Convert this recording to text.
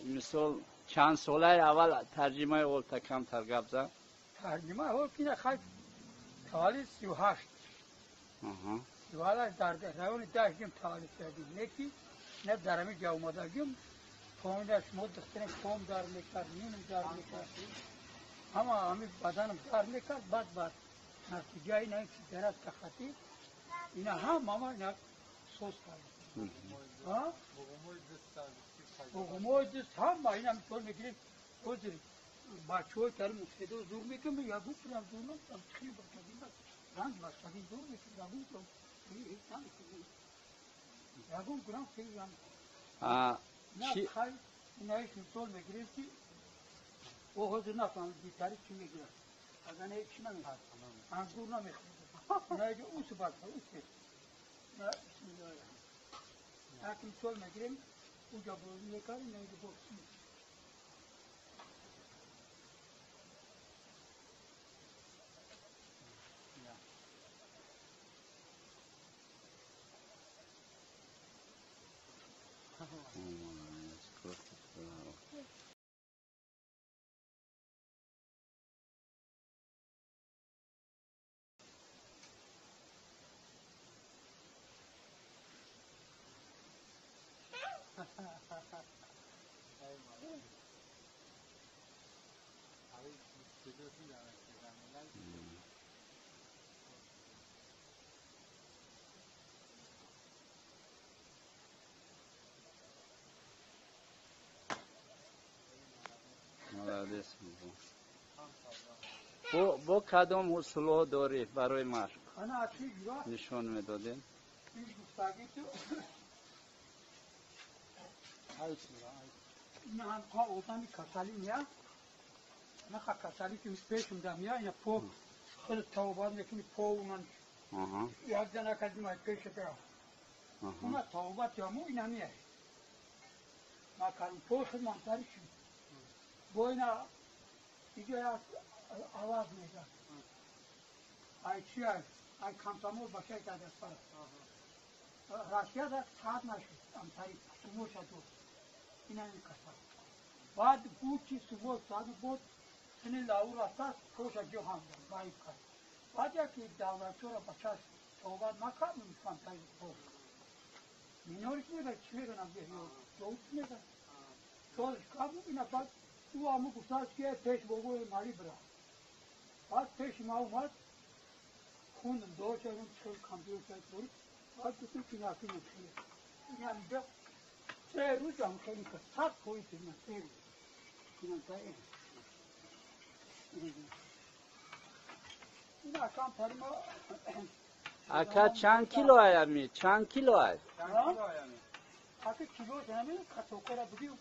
مثال چند ساله اول ترجمه اول کم ترگب زد؟ ترجمه اول که خیلی تالی 38 38 در روان داشتیم تالی کردیم یکی نه درمی جا اومدگیم پایینش ما دخترم پام دار میکرد نیم دار میکرد اما همی بدنم دار میکرد بعد نتیجه این که درست خطی اینا هم اما اینا سوز کرد بگموی دست هم اینا میتون میگیریم روزی بچه های کلم مفیده زور میکنم یا بکنم زور نکنم خیلی بکنیم رنگ باشدیم زور میکنم یا بکنم هیچ نمیکنم یا بکنم خیلی رنگ نه خیلی اینایش میتون میگیریم که او حضور نکنم بیتاری چی میگیرم از آن هیچ نمیخواد انگور نمیخواد اینایش او سبک او سبک نه بسم الله الرحمن اگه میتون میگیریم اونجا بروزی میکنم اینایش بکسی با کدام اصول داری برای مشق انا نشان میدادین؟ این هم پا اوزانی کسالی میاد نخواه کسالی که پیش میده میاد این پا خیلی توبات میکنی پا اونان یک جنه کردیم های پیش برا اونا توبات یامو این همیه ما کارم پا خیلی منطقی شد با اینا اینجا آواز میده ای چی هست ای کمتامور باشه که دست برا راسیه دست ساعت نشد امتایی سمور شد این همی کسا بعد بوچی سمور ساعت بود اینی لاو راستاست پوش جو هم دارم باید کرد بعد یکی دولتو را بچه توبت نکرد میفهم تایی پوش مینورش میگه چی میگنم بیهیو جوت میگه توش کابو اینا بعد او همو گفتاش که پیش بگوی مالی برا بعد پیش ما اومد خوندم دو شدم چون کامپیوتر بود بعد گفتم که ناکی میکنه این همینجا 3 روز هم خیلی که 100 پویت من 3 روز اینم تا این اکام پر ما اکا چند کیلو همی؟ چند کیلو همی؟ اکا کیلو همی کتوکو را بگیم